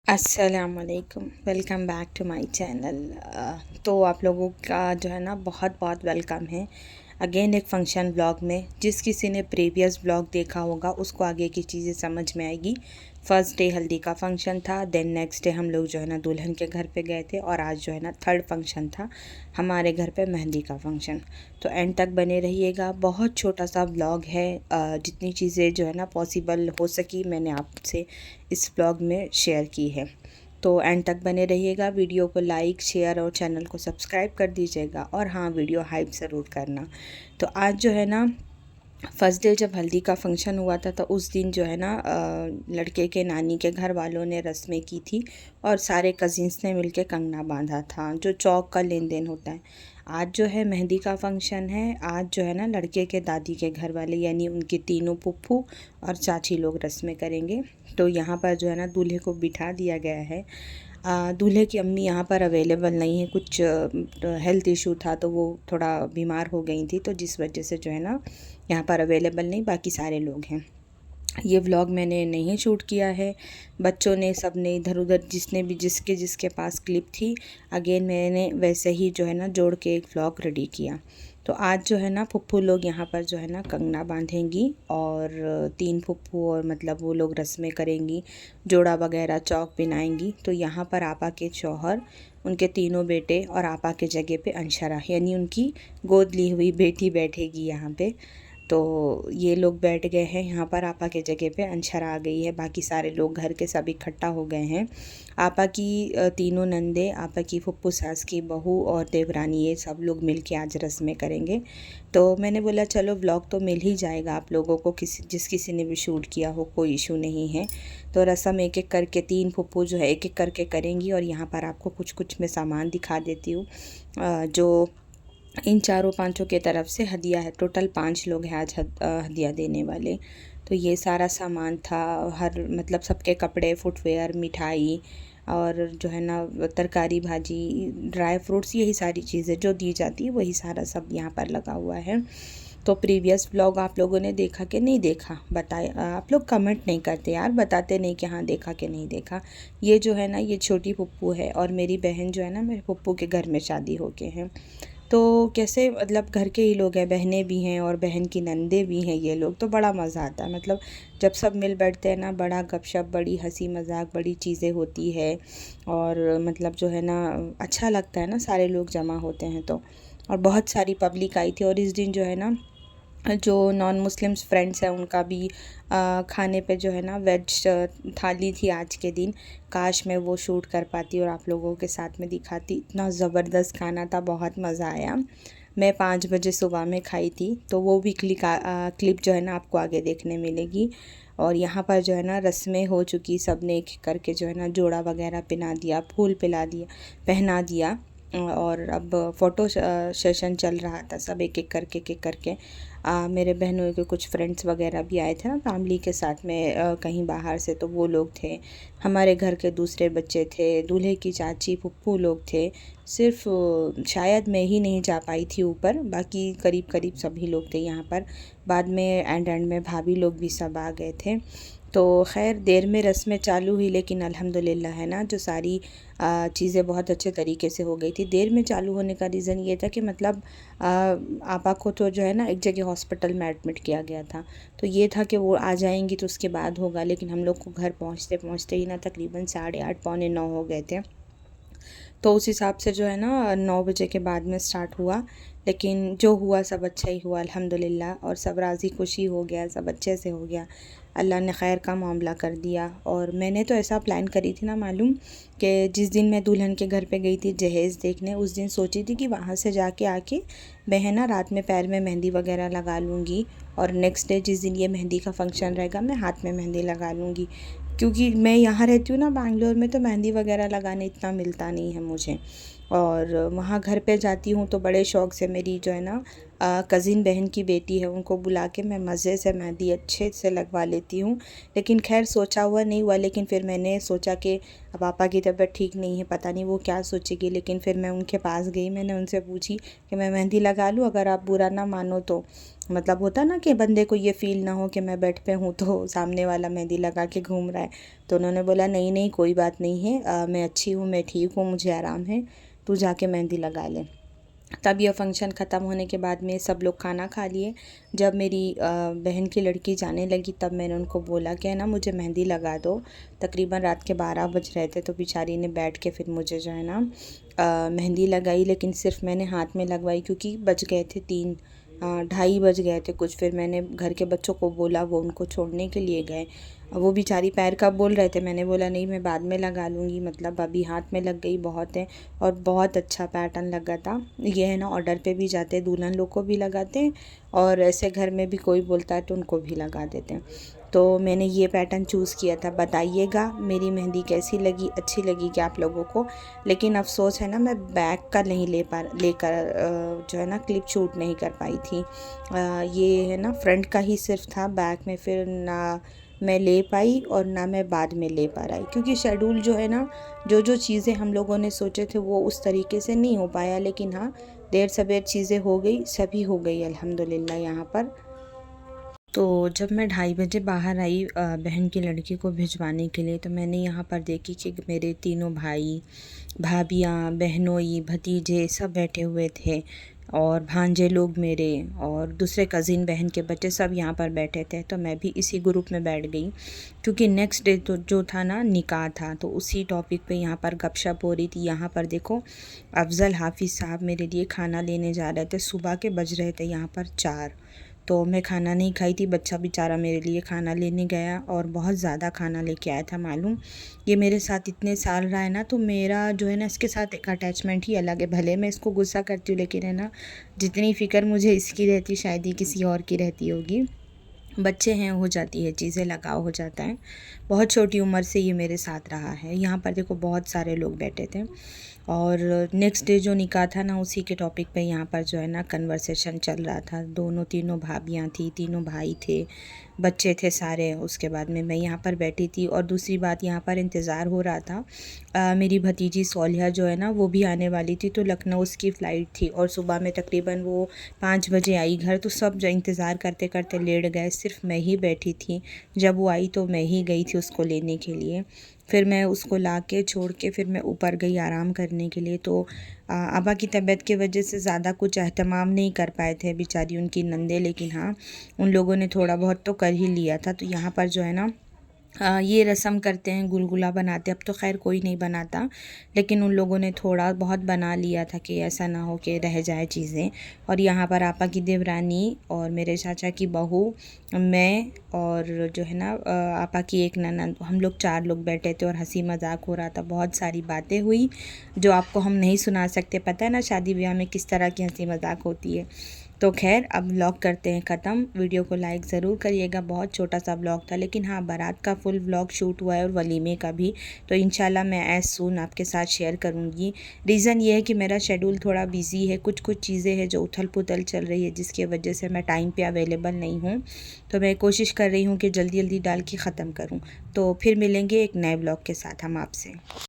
अस्सलामुअलैकुम, welcome back to my channel. तो आप लोगों का जो है ना बहुत बहुत वेलकम है अगेन एक फ़ंक्शन ब्लॉग में। जिस किसी ने प्रीवियस ब्लॉग देखा होगा उसको आगे की चीज़ें समझ में आएगी। फ़र्स्ट डे हल्दी का फंक्शन था, देन नेक्स्ट डे हम लोग जो है ना दुल्हन के घर पे गए थे, और आज जो है ना थर्ड फंक्शन था हमारे घर पे मेहंदी का फंक्शन। तो एंड तक बने रहिएगा। बहुत छोटा सा ब्लॉग है, जितनी चीज़ें जो है ना पॉसिबल हो सकी मैंने आपसे इस ब्लॉग में शेयर की है। तो एंड तक बने रहिएगा। वीडियो को लाइक शेयर और चैनल को सब्सक्राइब कर दीजिएगा, और हाँ, वीडियो हाइप ज़रूर करना। तो आज जो है ना फर्स्ट डे जब हल्दी का फंक्शन हुआ था, तो उस दिन जो है ना लड़के के नानी के घर वालों ने रस्में की थी, और सारे कज़िन्स ने मिलके कंगना बांधा था, जो चौक का लेन देन होता है। आज जो है मेहंदी का फंक्शन है। आज जो है ना लड़के के दादी के घर वाले यानी उनके तीनों फूफू और चाची लोग रस्में करेंगे। तो यहाँ पर जो है ना दूल्हे को बिठा दिया गया है। दूल्हे की अम्मी यहाँ पर अवेलेबल नहीं है, कुछ हेल्थ इशू था तो वो थोड़ा बीमार हो गई थी, तो जिस वजह से जो है ना यहाँ पर अवेलेबल नहीं, बाकी सारे लोग हैं। ये व्लॉग मैंने नहीं शूट किया है, बच्चों ने सब ने इधर उधर जिसने भी जिसके जिसके पास क्लिप थी अगेन मैंने वैसे ही जो है ना जोड़ के एक व्लॉग रेडी किया। तो आज जो है ना फुप्पू लोग यहाँ पर जो है ना कंगना बांधेंगी, और तीन फुप्पू और मतलब वो लोग रस्में करेंगी, जोड़ा वगैरह चौक पिनाएंगी। तो यहाँ पर आपा के शौहर, उनके तीनों बेटे और आपा के जगह पे अंशरा यानी उनकी गोद ली हुई बेटी बैठेगी यहाँ पे। तो ये लोग बैठ गए हैं यहाँ पर, आपा के जगह पे अंशरा आ गई है, बाकी सारे लोग घर के सब इकट्ठा हो गए हैं। आपा की तीनों नंदे, आपा की फुप्पू सास की बहू और देवरानी, ये सब लोग मिल के आज रस्में करेंगे। तो मैंने बोला चलो व्लॉग तो मिल ही जाएगा आप लोगों को, जिस किसी ने भी शूट किया हो, कोई इशू नहीं है। तो रस्म एक एक करके तीन फुप्पू जो है एक एक करके करेंगी, और यहाँ पर आपको कुछ कुछ मैं सामान दिखा देती हूँ जो इन चारों पांचों के तरफ से हदिया है। टोटल 5 लोग हैं आज हदिया देने वाले। तो ये सारा सामान था, हर मतलब सबके कपड़े, फुटवेयर, मिठाई, और जो है ना तरकारी भाजी, ड्राई फ्रूट्स, यही सारी चीज़ें जो दी जाती है वही सारा सब यहाँ पर लगा हुआ है। तो प्रीवियस ब्लॉग आप लोगों ने देखा कि नहीं देखा बताए, आप लोग कमेंट नहीं करते यार, बताते नहीं कि हाँ देखा कि नहीं देखा। ये जो है ना ये छोटी पप्पू है, और मेरी बहन जो है ना मेरे पप्पू के घर में शादी होके हैं। तो कैसे मतलब घर के ही लोग हैं, बहनें भी हैं और बहन की नंदे भी हैं ये लोग, तो बड़ा मज़ा आता है। मतलब जब सब मिल बैठते हैं ना, बड़ा गपशप, बड़ी हंसी मजाक, बड़ी चीज़ें होती है, और मतलब जो है ना अच्छा लगता है ना, सारे लोग जमा होते हैं तो। और बहुत सारी पब्लिक आई थी, और इस दिन जो है ना जो नॉन मुस्लिम्स फ्रेंड्स हैं उनका भी खाने पे जो है ना वेज थाली थी आज के दिन। काश मैं वो शूट कर पाती और आप लोगों के साथ में दिखाती। इतना ज़बरदस्त खाना था, बहुत मज़ा आया। मैं 5 बजे सुबह में खाई थी, तो वो भी क्लिप जो है ना आपको आगे देखने मिलेगी। और यहाँ पर जो है ना रस्में हो चुकी, सब ने एक एक करके जो है ना जोड़ा वगैरह पहना दिया, फूल पिला दिया, पहना दिया। और अब फ़ोटो सेशन चल रहा था, सब एक एक करके मेरे बहनों के कुछ फ्रेंड्स वगैरह भी आए थे ना फैमिली के साथ में, कहीं बाहर से, तो वो लोग थे। हमारे घर के दूसरे बच्चे थे, दूल्हे की चाची, फुप्पू लोग थे। सिर्फ शायद मैं ही नहीं जा पाई थी ऊपर, बाकी करीब करीब सभी लोग थे यहाँ पर। बाद में एंड में भाभी लोग भी सब आ गए थे। तो खैर देर में रस्में चालू हुई, लेकिन अल्हम्दुलिल्लाह है ना जो सारी चीज़ें बहुत अच्छे तरीके से हो गई थी। देर में चालू होने का रीज़न ये था कि मतलब आपा को तो जो है ना एक जगह हॉस्पिटल में एडमिट किया गया था, तो ये था कि वो आ जाएंगी तो उसके बाद होगा। लेकिन हम लोग को घर पहुँचते पहुँचते ही ना तकरीबन 8:30 पौने 9 हो गए थे। तो उस हिसाब से जो है ना 9 बजे के बाद में स्टार्ट हुआ। लेकिन जो हुआ सब अच्छा ही हुआ अल्हम्दुलिल्लाह, और सब राज़ी खुशी हो गया, सब अच्छे से हो गया। अल्लाह ने खैर का मामला कर दिया। और मैंने तो ऐसा प्लान करी थी ना मालूम, कि जिस दिन मैं दुल्हन के घर पे गई थी जहेज़ देखने, उस दिन सोची थी कि वहाँ से जाके आके मैं है ना रात में पैर में मेहंदी वगैरह लगा लूँगी, और नेक्स्ट डे जिस दिन ये मेहंदी का फंक्शन रहेगा मैं हाथ में मेहंदी लगा लूँगी। क्योंकि मैं यहाँ रहती हूँ ना बैंगलोर में, तो मेहंदी वगैरह लगाने इतना मिलता नहीं है मुझे। और वहाँ घर पे जाती हूँ तो बड़े शौक़ से मेरी जो है ना कज़िन बहन की बेटी है, उनको बुला के मैं मज़े से मेहंदी अच्छे से लगवा लेती हूँ। लेकिन खैर सोचा हुआ नहीं हुआ, लेकिन फिर मैंने सोचा कि अब पापा की तबीयत ठीक नहीं है, पता नहीं वो क्या सोचेगी। लेकिन फिर मैं उनके पास गई, मैंने उनसे पूछी कि मैं मेहंदी लगा लूँ, अगर आप बुरा ना मानो तो। मतलब होता ना कि बंदे को ये फ़ील ना हो कि मैं बेड पे हूँ तो सामने वाला मेहंदी लगा के घूम रहा है। तो उन्होंने बोला नहीं नहीं कोई बात नहीं है, मैं अच्छी हूँ, मैं ठीक हूँ, मुझे आराम है, तू जाके मेहंदी लगा ले। तब यह फंक्शन ख़त्म होने के बाद में सब लोग खाना खा लिए। जब मेरी बहन की लड़की जाने लगी तब मैंने उनको बोला कि है ना मुझे मेहंदी लगा दो। तकरीबन रात के 12 बज रहे थे, तो बेचारी ने बैठ के फिर मुझे जो है ना मेहंदी लगाई, लेकिन सिर्फ मैंने हाथ में लगवाई क्योंकि बज गए थे 3, 2:30 बज गए थे कुछ। फिर मैंने घर के बच्चों को बोला, वो उनको छोड़ने के लिए गए। वो बेचारी पैर का बोल रहे थे, मैंने बोला नहीं मैं बाद में लगा लूँगी, मतलब अभी हाथ में लग गई बहुत है। और बहुत अच्छा पैटर्न लगा था। ये है ना ऑर्डर पे भी जाते हैं, दुल्हन लोग को भी लगाते हैं और ऐसे घर में भी कोई बोलता है तो उनको भी लगा देते हैं। तो मैंने ये पैटर्न चूज़ किया था। बताइएगा मेरी मेहंदी कैसी लगी, अच्छी लगी क्या आप लोगों को। लेकिन अफ़सोस है ना मैं बैक का नहीं लेकर जो है ना क्लिप शूट नहीं कर पाई थी। ये है ना फ्रंट का ही सिर्फ था, बैक में फिर ना मैं ले पाई और ना मैं बाद में ले पा रही, क्योंकि शेड्यूल जो है ना जो चीज़ें हम लोगों ने सोचे थे वो उस तरीके से नहीं हो पाया। लेकिन हाँ देर सवेर चीज़ें हो गई, सभी हो गई अल्हम्दुलिल्लाह यहाँ पर। तो जब मैं 2:30 बजे बाहर आई बहन की लड़की को भिजवाने के लिए, तो मैंने यहाँ पर देखी कि मेरे तीनों भाई भाभियाँ बहनोई भतीजे सब बैठे हुए थे और भांजे लोग मेरे और दूसरे कज़िन बहन के बच्चे सब यहाँ पर बैठे थे। तो मैं भी इसी ग्रुप में बैठ गई, क्योंकि नेक्स्ट डे तो जो था ना निकाह था, तो उसी टॉपिक पे यहाँ पर गपशप हो रही थी। यहाँ पर देखो अफ़ज़ल हाफिज़ साहब मेरे लिए खाना लेने जा रहे थे, सुबह के बज रहे थे यहाँ पर 4। तो मैं खाना नहीं खाई थी, बच्चा बेचारा मेरे लिए खाना लेने गया और बहुत ज़्यादा खाना लेके आया था। मालूम ये मेरे साथ इतने साल रहा है ना, तो मेरा जो है ना इसके साथ एक अटैचमेंट ही अलग है। भले मैं इसको गुस्सा करती हूँ, लेकिन है ना जितनी फ़िक्र मुझे इसकी रहती शायद ही किसी और की रहती होगी। बच्चे हैं, हो जाती है चीज़ें, लगाव हो जाता है। बहुत छोटी उम्र से ये मेरे साथ रहा है। यहाँ पर देखो बहुत सारे लोग बैठे थे और नेक्स्ट डे जो निकाह था ना उसी के टॉपिक पे यहाँ पर जो है ना कन्वर्सेशन चल रहा था। तीनों भाभियाँ थी, तीनों भाई थे, बच्चे थे सारे। उसके बाद में मैं यहाँ पर बैठी थी और दूसरी बात यहाँ पर इंतज़ार हो रहा था। मेरी भतीजी सोलिहा जो है ना वो भी आने वाली थी, तो लखनऊ उसकी फ़्लाइट थी और सुबह में तकरीबन वो 5 बजे आई घर। तो सब जो इंतज़ार करते करते लेट गए, सिर्फ मैं ही बैठी थी। जब वो आई तो मैं ही गई थी उसको लेने के लिए। फिर मैं उसको ला के छोड़ के फिर मैं ऊपर गई आराम करने के लिए। तो अब्बा की तबीयत की वजह से ज़्यादा कुछ एहतमाम नहीं कर पाए थे बेचारी उनकी नंदे, लेकिन हाँ उन लोगों ने थोड़ा बहुत तो कर ही लिया था। तो यहाँ पर जो है ना ये रस्म करते हैं, गुलगुला बनाते हैं। अब तो खैर कोई नहीं बनाता, लेकिन उन लोगों ने थोड़ा बहुत बना लिया था कि ऐसा ना हो कि रह जाए चीज़ें। और यहाँ पर आपा की देवरानी और मेरे चाचा की बहू, मैं और जो है ना आपा की एक ननद, हम लोग 4 लोग बैठे थे और हंसी मजाक हो रहा था। बहुत सारी बातें हुई जो आपको हम नहीं सुना सकते। पता है ना शादी ब्याह में किस तरह की हंसी मजाक होती है। तो खैर अब व्लॉग करते हैं ख़त्म। वीडियो को लाइक ज़रूर करिएगा। बहुत छोटा सा व्लॉग था, लेकिन हाँ बारात का फुल व्लॉग शूट हुआ है और वलीमे का भी। तो इंशाल्लाह मैं एज़ सून आपके साथ शेयर करूँगी। रीज़न ये है कि मेरा शेड्यूल थोड़ा बिज़ी है, कुछ चीज़ें हैं जो उथल पुथल चल रही है, जिसकी वजह से मैं टाइम पे अवेलेबल नहीं हूँ। तो मैं कोशिश कर रही हूँ कि जल्दी जल्दी डाल के ख़त्म करूँ। तो फिर मिलेंगे एक नए व्लॉग के साथ हम आपसे।